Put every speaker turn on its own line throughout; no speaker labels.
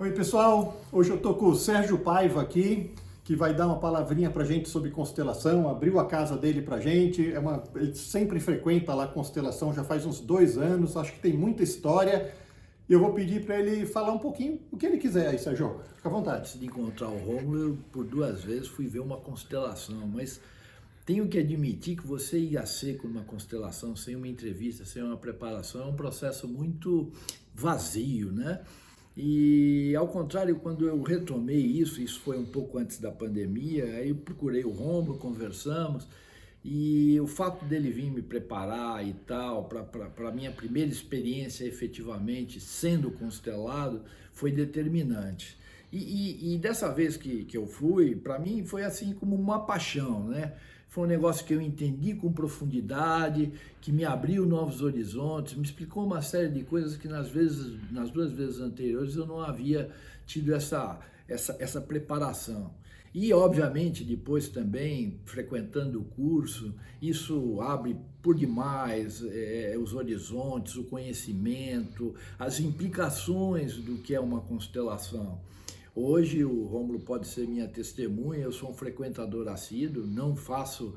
Oi, pessoal. Hoje eu tô com o Sérgio Paiva aqui, que vai dar uma palavrinha pra gente sobre constelação. Abriu a casa dele pra gente. Ele sempre frequenta lá a constelação, já faz uns 2 anos. Acho que tem muita história. E eu vou pedir para ele falar um pouquinho o que ele quiser aí, Sérgio. Fica à vontade.
Antes de encontrar o Rômulo, eu por 2 vezes fui ver uma constelação, mas tenho que admitir que você ir a seco numa constelação, sem uma entrevista, sem uma preparação, é um processo muito vazio, né? E ao contrário, quando eu retomei isso foi um pouco antes da pandemia, aí eu procurei o Rômulo, conversamos, e o fato dele vir me preparar e tal, para a minha primeira experiência efetivamente sendo constelado, foi determinante. E dessa vez que eu fui, para mim foi assim como uma paixão, né? Foi um negócio que eu entendi com profundidade, que me abriu novos horizontes, me explicou uma série de coisas que nas 2 vezes anteriores eu não havia tido essa preparação. E, obviamente, depois também, frequentando o curso, isso abre por demais os horizontes, o conhecimento, as implicações do que é uma constelação. Hoje o Rômulo pode ser minha testemunha, eu sou um frequentador assíduo, não faço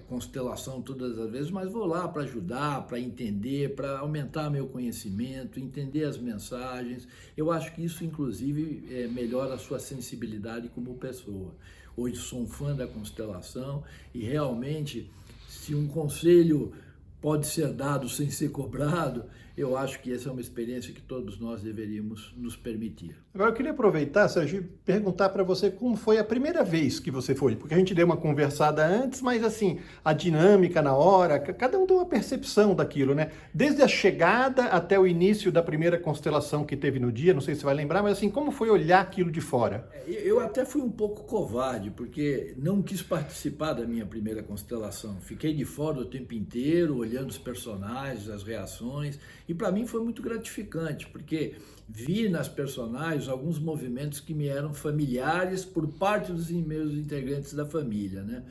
constelação todas as vezes, mas vou lá para ajudar, para entender, para aumentar meu conhecimento, entender as mensagens. Eu acho que isso, inclusive, melhora a sua sensibilidade como pessoa. Hoje sou um fã da constelação e realmente, se um conselho pode ser dado sem ser cobrado, eu acho que essa é uma experiência que todos nós deveríamos nos permitir.
Agora eu queria aproveitar, Sérgio, e perguntar para você como foi a primeira vez que você foi, porque a gente deu uma conversada antes, mas assim, a dinâmica na hora, cada um tem uma percepção daquilo, né? Desde a chegada até o início da primeira constelação que teve no dia, não sei se você vai lembrar, mas assim, como foi olhar aquilo de fora?
Eu até fui um pouco covarde, porque não quis participar da minha primeira constelação. Fiquei de fora o tempo inteiro, olhando os personagens, as reações, e para mim foi muito gratificante, porque vi nas personagens alguns movimentos que me eram familiares por parte dos meus integrantes da família, né?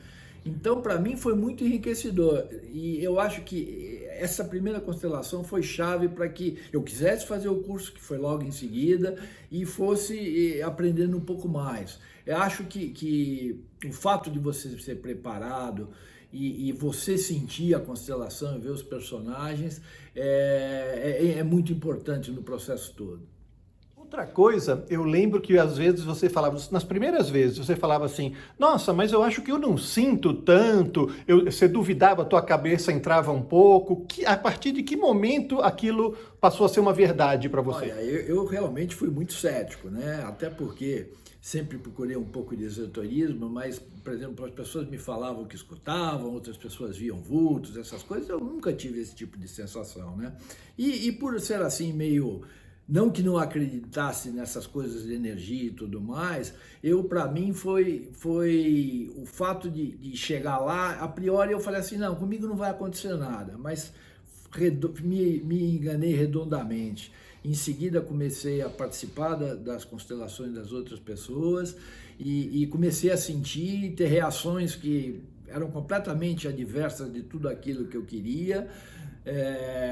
Então, para mim foi muito enriquecedor e eu acho que essa primeira constelação foi chave para que eu quisesse fazer o curso, que foi logo em seguida, e fosse aprendendo um pouco mais. Eu acho que o fato de você ser preparado e você sentir a constelação e ver os personagens é muito importante no processo todo.
Outra coisa, eu lembro que às vezes você falava, nas primeiras vezes, você falava assim, nossa, mas eu acho que eu não sinto tanto, você duvidava, a tua cabeça entrava um pouco, a partir de que momento aquilo passou a ser uma verdade para você?
Olha, eu realmente fui muito cético, né? Até porque sempre procurei um pouco de esoterismo, mas, por exemplo, as pessoas me falavam que escutavam, outras pessoas viam vultos, essas coisas, eu nunca tive esse tipo de sensação, né? E por ser assim meio... Não que não acreditasse nessas coisas de energia e tudo mais, para mim, foi o fato de chegar lá, a priori eu falei assim, não, comigo não vai acontecer nada, mas me enganei redondamente. Em seguida comecei a participar das constelações das outras pessoas e comecei a sentir, ter reações que eram completamente adversas de tudo aquilo que eu queria,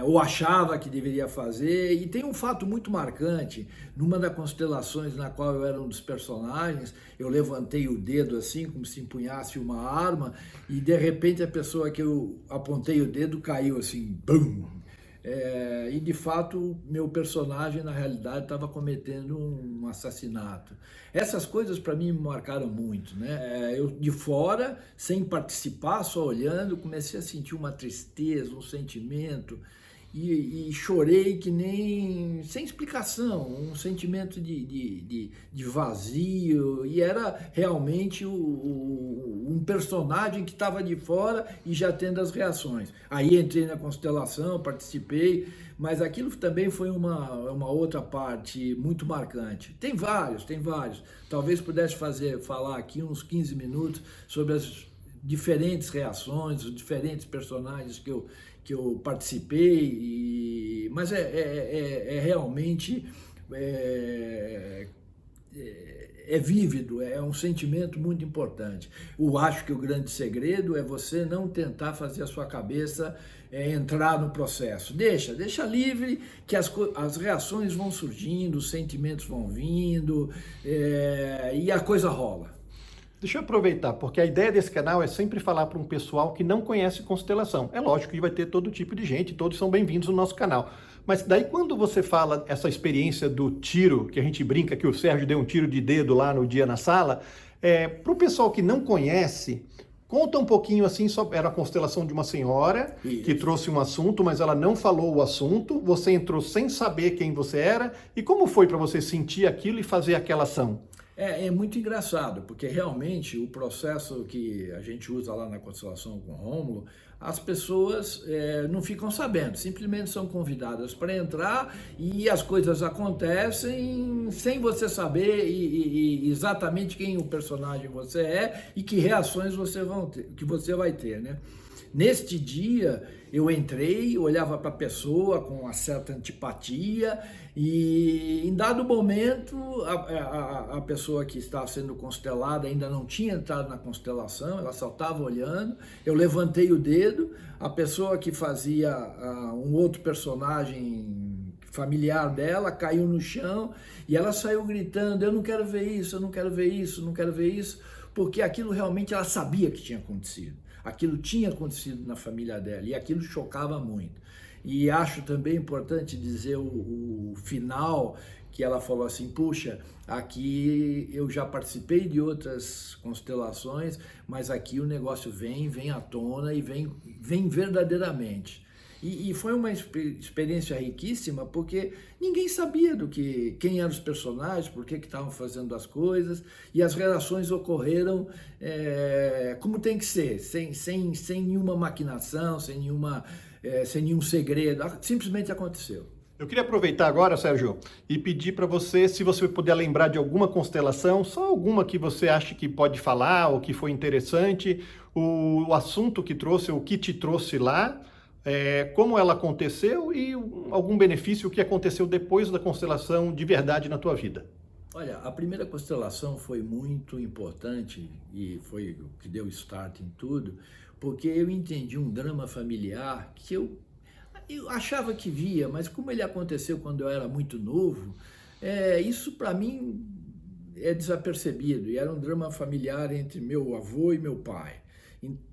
ou achava que deveria fazer. E tem um fato muito marcante, numa das constelações na qual eu era um dos personagens, eu levantei o dedo assim, como se empunhasse uma arma, e de repente a pessoa que eu apontei o dedo caiu assim, bum! E de fato meu personagem na realidade estava cometendo um assassinato. Essas coisas para mim me marcaram muito, né? Eu de fora, sem participar, só olhando, comecei a sentir uma tristeza, um sentimento e chorei que nem sem explicação, um sentimento de vazio, e era realmente um personagem que estava de fora e já tendo as reações. Aí entrei na constelação, participei, mas aquilo também foi uma outra parte muito marcante. Tem vários. Talvez pudesse falar aqui uns 15 minutos sobre as diferentes reações, os diferentes personagens que eu participei, mas realmente vívido, é um sentimento muito importante. Eu acho que o grande segredo é você não tentar fazer a sua cabeça entrar no processo. Deixa livre, que as reações vão surgindo, os sentimentos vão vindo, e a coisa rola.
Deixa eu aproveitar, porque a ideia desse canal é sempre falar para um pessoal que não conhece constelação. É lógico que vai ter todo tipo de gente, todos são bem-vindos no nosso canal. Mas daí quando você fala essa experiência do tiro, que a gente brinca que o Sérgio deu um tiro de dedo lá no dia na sala, para o pessoal que não conhece, conta um pouquinho assim, era a constelação de uma senhora que trouxe um assunto, mas ela não falou o assunto, você entrou sem saber quem você era, e como foi para você sentir aquilo e fazer aquela ação?
É muito engraçado, porque realmente o processo que a gente usa lá na constelação com o Rômulo, as pessoas não ficam sabendo, simplesmente são convidadas para entrar e as coisas acontecem sem você saber exatamente quem o personagem você é e que reações que você vai ter, né? Neste dia, eu entrei, olhava para a pessoa com uma certa antipatia e, em dado momento, a pessoa que estava sendo constelada ainda não tinha entrado na constelação, ela só estava olhando, eu levantei o dedo, a pessoa que fazia um outro personagem familiar dela caiu no chão e ela saiu gritando, eu não quero ver isso, eu não quero ver isso, não quero ver isso, porque aquilo realmente ela sabia que tinha acontecido. Aquilo tinha acontecido na família dela e aquilo chocava muito. E acho também importante dizer o final, que ela falou assim, puxa, aqui eu já participei de outras constelações, mas aqui o negócio vem à tona e vem verdadeiramente. E foi uma experiência riquíssima, porque ninguém sabia quem eram os personagens, por que estavam fazendo as coisas, e as relações ocorreram como tem que ser, sem nenhuma maquinação, sem nenhum segredo, simplesmente aconteceu.
Eu queria aproveitar agora, Sérgio, e pedir para você, se você puder lembrar de alguma constelação, só alguma que você acha que pode falar, ou que foi interessante, o assunto que trouxe, o que te trouxe lá, como ela aconteceu e algum benefício, o que aconteceu depois da constelação de verdade na tua vida.
Olha, a primeira constelação foi muito importante e foi o que deu start em tudo, porque eu entendi um drama familiar que eu achava que via, mas como ele aconteceu quando eu era muito novo, isso para mim é desapercebido, e era um drama familiar entre meu avô e meu pai.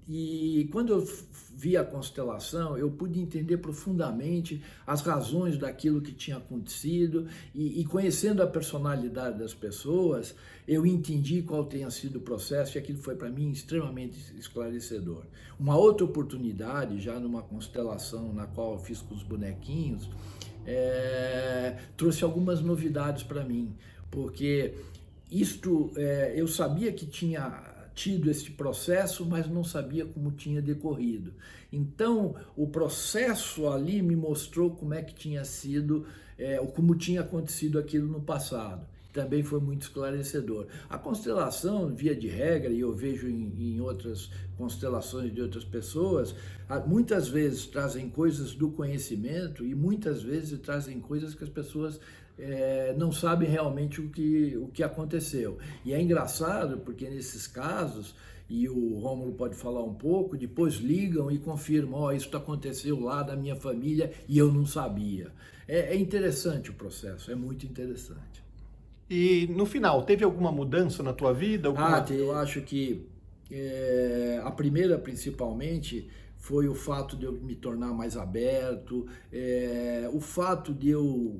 E quando eu vi a constelação, eu pude entender profundamente as razões daquilo que tinha acontecido e conhecendo a personalidade das pessoas, eu entendi qual tenha sido o processo e aquilo foi para mim extremamente esclarecedor. Uma outra oportunidade, já numa constelação na qual eu fiz com os bonequinhos, trouxe algumas novidades para mim, porque eu sabia que tinha tido esse processo, mas não sabia como tinha decorrido. Então, o processo ali me mostrou como é que tinha sido, como tinha acontecido aquilo no passado. Também foi muito esclarecedor. A constelação, via de regra, e eu vejo em outras constelações de outras pessoas, muitas vezes trazem coisas do conhecimento e muitas vezes trazem coisas que as pessoas não sabem realmente o que aconteceu. E é engraçado porque nesses casos, e o Rômulo pode falar um pouco, depois ligam e confirmam, isso aconteceu lá da minha família e eu não sabia. É interessante o processo, é muito interessante.
E no final, teve alguma mudança na tua vida?
Eu acho que a primeira, principalmente, foi o fato de eu me tornar mais aberto, o fato de eu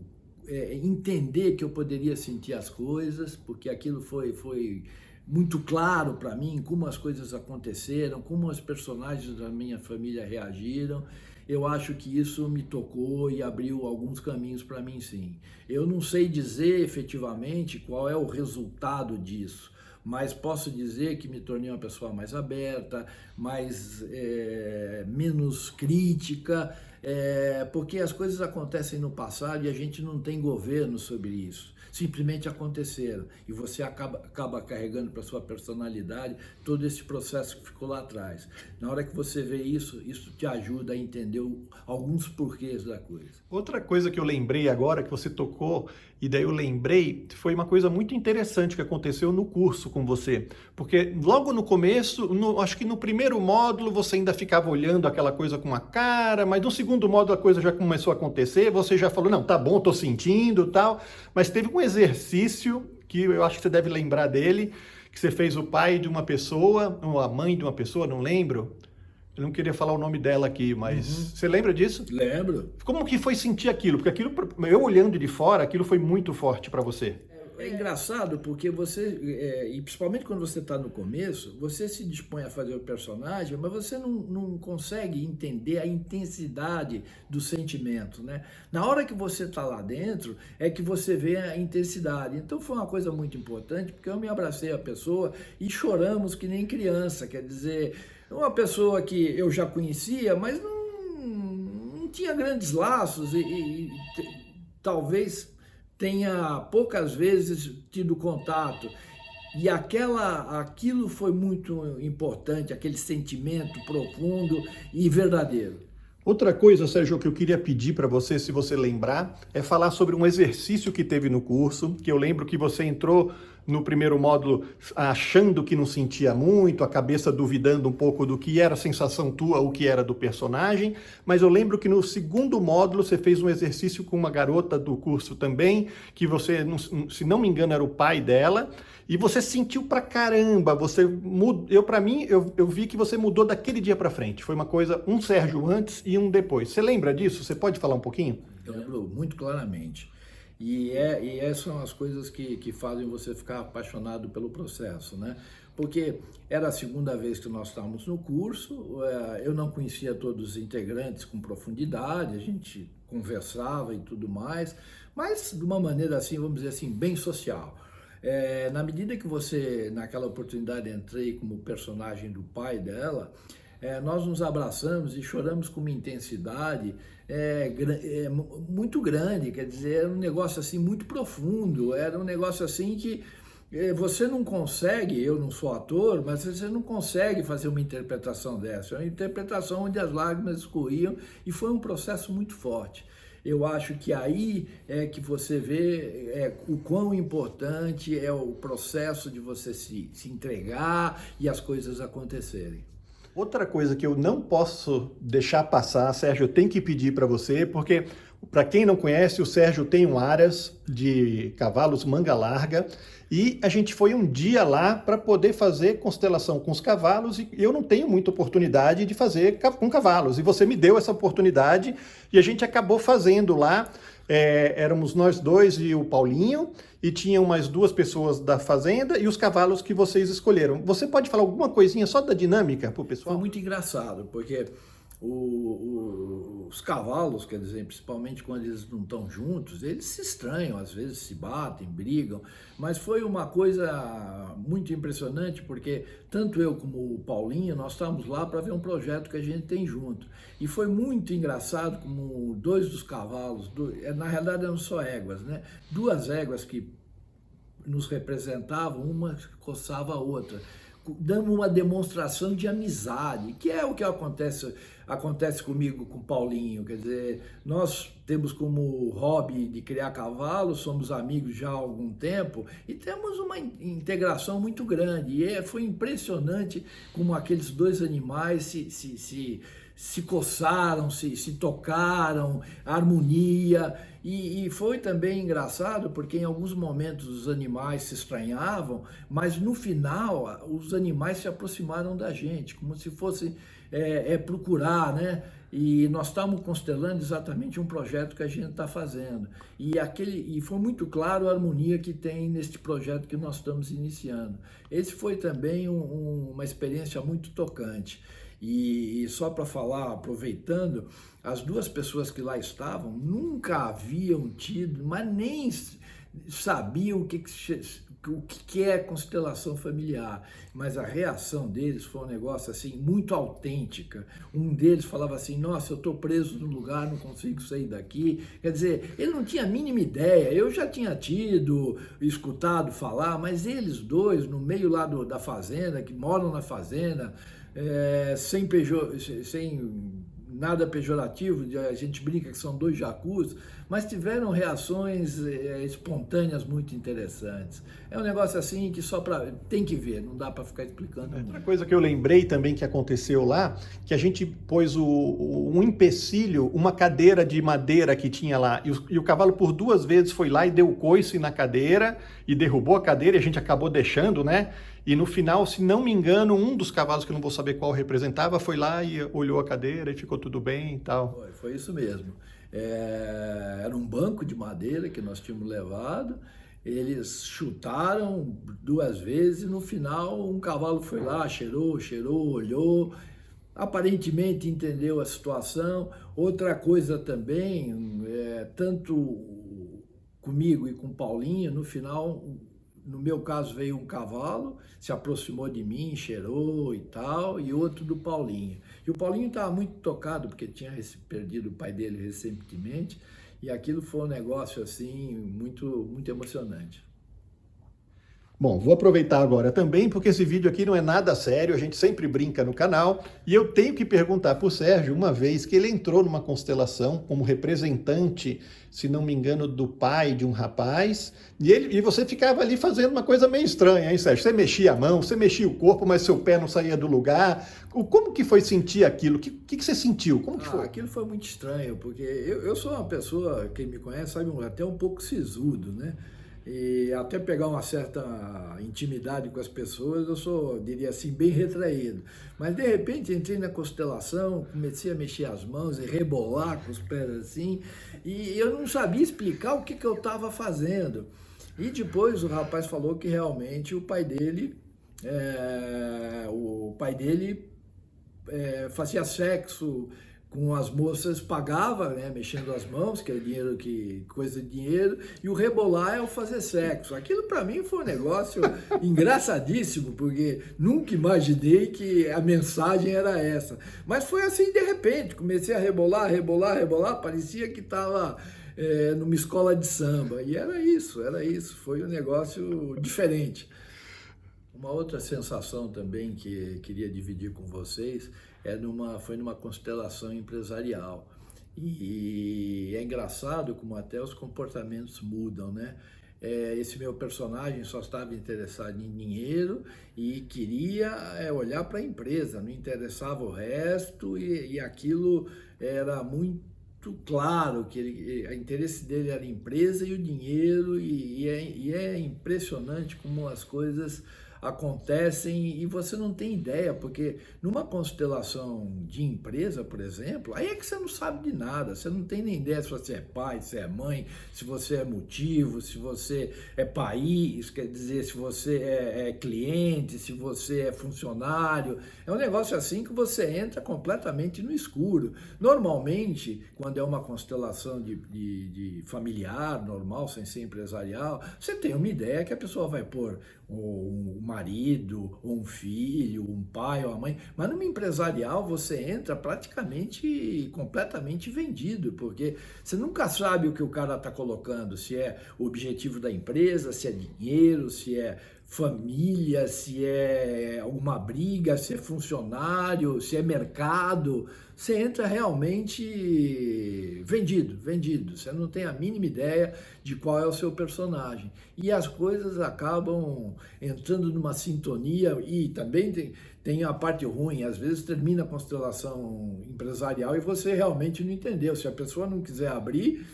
entender que eu poderia sentir as coisas, porque aquilo foi muito claro para mim, como as coisas aconteceram, como os personagens da minha família reagiram. Eu acho que isso me tocou e abriu alguns caminhos para mim, sim. Eu não sei dizer efetivamente qual é o resultado disso, mas posso dizer que me tornei uma pessoa mais aberta, menos crítica, porque as coisas acontecem no passado e a gente não tem governo sobre isso. Simplesmente aconteceram e você acaba carregando para sua personalidade todo esse processo que ficou lá atrás. Na hora que você vê isso, isso te ajuda a entender alguns porquês da coisa.
Outra coisa que eu lembrei agora, que você tocou, e daí eu lembrei, foi uma coisa muito interessante que aconteceu no curso com você. Porque logo no começo, acho que no primeiro módulo você ainda ficava olhando aquela coisa com a cara, mas no segundo módulo a coisa já começou a acontecer, você já falou, não, tá bom, tô sentindo e tal, mas teve um exercício que eu acho que você deve lembrar dele, que você fez o pai de uma pessoa, ou a mãe de uma pessoa, não lembro. Eu não queria falar o nome dela aqui, mas você lembra disso?
Lembro.
Como que foi sentir aquilo? Porque aquilo, eu olhando de fora, aquilo foi muito forte para você.
É engraçado porque você, e principalmente quando você está no começo, você se dispõe a fazer o personagem, mas você não consegue entender a intensidade do sentimento, né? Na hora que você está lá dentro, é que você vê a intensidade. Então foi uma coisa muito importante, porque eu me abracei a pessoa e choramos que nem criança, quer dizer, uma pessoa que eu já conhecia, mas não tinha grandes laços e talvez tenha poucas vezes tido contato. E aquilo foi muito importante, aquele sentimento profundo e verdadeiro.
Outra coisa, Sérgio, que eu queria pedir para você, se você lembrar, é falar sobre um exercício que teve no curso, que eu lembro que você entrou no primeiro módulo achando que não sentia muito, a cabeça duvidando um pouco do que era a sensação tua, o que era do personagem, mas eu lembro que no segundo módulo você fez um exercício com uma garota do curso também, que você, se não me engano, era o pai dela, e você sentiu pra caramba, você mudou, para mim, eu vi que você mudou daquele dia pra frente, foi uma coisa, um Sérgio antes e um depois. Você lembra disso? Você pode falar um pouquinho?
Eu lembro muito claramente. E essas são as coisas que fazem você ficar apaixonado pelo processo, né? Porque era a segunda vez que nós estávamos no curso, eu não conhecia todos os integrantes com profundidade, a gente conversava e tudo mais, mas de uma maneira assim, vamos dizer assim, bem social. Na medida que você, naquela oportunidade, entrei como personagem do pai dela, nós nos abraçamos e choramos com uma intensidade muito grande, quer dizer, era um negócio assim muito profundo, era um negócio assim que você não consegue, eu não sou ator, mas você não consegue fazer uma interpretação dessa, é uma interpretação onde as lágrimas escorriam e foi um processo muito forte. Eu acho que aí é que você vê o quão importante é o processo de você se entregar e as coisas acontecerem.
Outra coisa que eu não posso deixar passar, Sérgio, eu tenho que pedir para você, porque para quem não conhece, o Sérgio tem um aras de cavalos manga larga e a gente foi um dia lá para poder fazer constelação com os cavalos e eu não tenho muita oportunidade de fazer com cavalos. E você me deu essa oportunidade e a gente acabou fazendo lá. Éramos nós dois e o Paulinho, e tinham mais duas pessoas da fazenda e os cavalos que vocês escolheram. Você pode falar alguma coisinha só da dinâmica para o pessoal?
Foi muito engraçado, porque os cavalos, quer dizer, principalmente quando eles não estão juntos, eles se estranham, às vezes se batem, brigam, mas foi uma coisa muito impressionante, porque tanto eu como o Paulinho, nós estávamos lá para ver um projeto que a gente tem junto. E foi muito engraçado como dois dos cavalos, na realidade eram só éguas, né? Duas éguas que nos representavam, uma coçava a outra, dando uma demonstração de amizade, que é o que acontece comigo, com o Paulinho. Quer dizer, nós temos como hobby de criar cavalos, somos amigos já há algum tempo e temos uma integração muito grande. E foi impressionante como aqueles dois animais se coçaram, se tocaram, harmonia. E foi também engraçado porque em alguns momentos os animais se estranhavam, mas no final os animais se aproximaram da gente, como se fosse procurar, né? E nós estávamos constelando exatamente um projeto que a gente está fazendo. E foi muito claro a harmonia que tem neste projeto que nós estamos iniciando. Esse foi também uma experiência muito tocante. E só para falar, aproveitando, as duas pessoas que lá estavam nunca haviam tido, mas nem sabiam o o que é constelação familiar, mas a reação deles foi um negócio assim muito autêntica. Um deles falava assim: nossa, eu estou preso num lugar, não consigo sair daqui. Quer dizer, ele não tinha a mínima ideia. Eu já tinha escutado falar, mas eles dois, no meio lá da fazenda, que moram na fazenda, sem nada pejorativo, a gente brinca que são dois jacus, mas tiveram reações espontâneas muito interessantes. É um negócio assim que tem que ver, não dá para ficar explicando.
Outra coisa que eu lembrei também que aconteceu lá, que a gente pôs um empecilho, uma cadeira de madeira que tinha lá, e o cavalo por 2 vezes foi lá e deu coice na cadeira, e derrubou a cadeira, e a gente acabou deixando, né? E no final, se não me engano, um dos cavalos, que eu não vou saber qual representava, foi lá e olhou a cadeira e ficou tudo bem e tal.
Foi isso mesmo. Era um banco de madeira que nós tínhamos levado, eles chutaram 2 vezes e no final um cavalo foi lá, cheirou, olhou, aparentemente entendeu a situação. Outra coisa também, tanto comigo e com o Paulinho, no final, no meu caso, veio um cavalo, se aproximou de mim, cheirou e tal, e outro do Paulinho. E o Paulinho estava muito tocado, porque tinha perdido o pai dele recentemente, e aquilo foi um negócio assim muito, muito emocionante.
Bom, vou aproveitar agora também, porque esse vídeo aqui não é nada sério, a gente sempre brinca no canal, e eu tenho que perguntar para o Sérgio, uma vez que ele entrou numa constelação como representante, se não me engano, do pai de um rapaz, e você ficava ali fazendo uma coisa meio estranha, hein, Sérgio? Você mexia a mão, você mexia o corpo, mas seu pé não saía do lugar. Como que foi sentir aquilo? O que você sentiu? Como que foi?
Aquilo foi muito estranho, porque eu sou uma pessoa, quem me conhece sabe, até um pouco sisudo, né? E até pegar uma certa intimidade com as pessoas, eu sou, diria assim, bem retraído. Mas, de repente, entrei na constelação, comecei a mexer as mãos e rebolar com os pés assim, e eu não sabia explicar o que eu estava fazendo. E depois o rapaz falou que realmente o pai dele fazia sexo com as moças, pagava, né, mexendo as mãos, que é dinheiro, coisa de dinheiro, e o rebolar é o fazer sexo. Aquilo para mim foi um negócio engraçadíssimo, porque nunca imaginei que a mensagem era essa. Mas foi assim de repente, comecei a rebolar, parecia que estava numa escola de samba. E era isso, foi um negócio diferente. Uma outra sensação também que queria dividir com vocês foi numa constelação empresarial. E é engraçado como até os comportamentos mudam, né? Esse meu personagem só estava interessado em dinheiro e queria olhar para a empresa, não interessava o resto, e aquilo era muito claro que o interesse dele era a empresa e o dinheiro, e é impressionante como as coisas acontecem e você não tem ideia, porque numa constelação de empresa, por exemplo, aí é que você não sabe de nada, você não tem nem ideia se você é pai, se é mãe, se você é motivo, se você é país, quer dizer, se você é cliente, se você é funcionário. É um negócio assim que você entra completamente no escuro. Normalmente, quando é uma constelação de familiar, normal, sem ser empresarial, você tem uma ideia que a pessoa vai pôr um marido, ou um filho, um pai ou a mãe, mas numa empresarial você entra praticamente completamente vendido, porque você nunca sabe o que o cara está colocando, se é o objetivo da empresa, se é dinheiro, se é família, se é alguma briga, se é funcionário, se é mercado. Você entra realmente vendido, você não tem a mínima ideia de qual é o seu personagem. E as coisas acabam entrando numa sintonia, e também tem a parte ruim, às vezes termina a constelação empresarial e você realmente não entendeu. Se a pessoa não quiser abrir,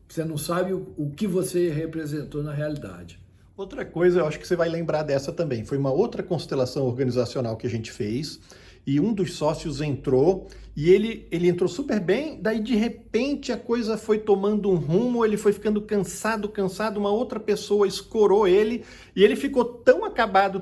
você não sabe o que você representou na realidade.
Outra coisa, eu acho que você vai lembrar dessa também, foi uma outra constelação organizacional que a gente fez, e um dos sócios entrou, e ele entrou super bem, daí de repente a coisa foi tomando um rumo, ele foi ficando cansado, uma outra pessoa escorou ele, e ele ficou tão acabado,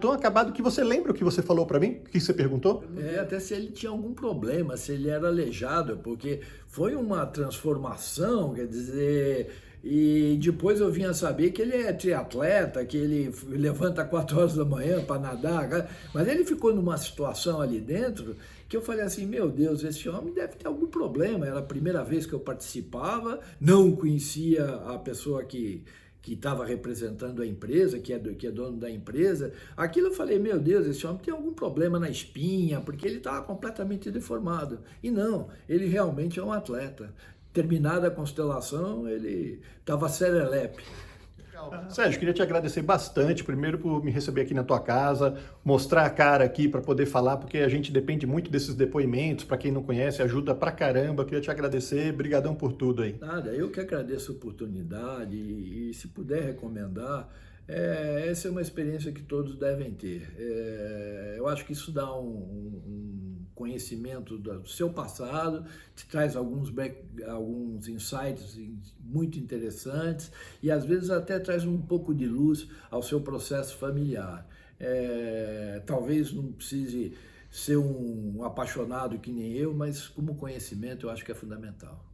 que você lembra o que você falou para mim? O que você perguntou?
Até se ele tinha algum problema, se ele era aleijado, porque foi uma transformação, quer dizer, E depois eu vim a saber que ele é triatleta, que ele levanta 4 horas da manhã para nadar, mas ele ficou numa situação ali dentro que eu falei assim, meu Deus, esse homem deve ter algum problema. Era a primeira vez que eu participava, não conhecia a pessoa que estava representando a empresa, que é dono da empresa. Aquilo eu falei, meu Deus, esse homem tem algum problema na espinha, porque ele estava completamente deformado. E não, ele realmente é um atleta. Terminada a constelação, ele estava serelepe.
Sérgio, queria te agradecer bastante, primeiro por me receber aqui na tua casa, mostrar a cara aqui para poder falar, porque a gente depende muito desses depoimentos, para quem não conhece, ajuda pra caramba. Queria te agradecer, brigadão por tudo aí.
Nada, eu que agradeço a oportunidade e se puder recomendar, essa é uma experiência que todos devem ter. Eu acho que isso dá um conhecimento do seu passado, te traz alguns insights muito interessantes e às vezes até traz um pouco de luz ao seu processo familiar. Talvez não precise ser um apaixonado que nem eu, mas como conhecimento eu acho que é fundamental.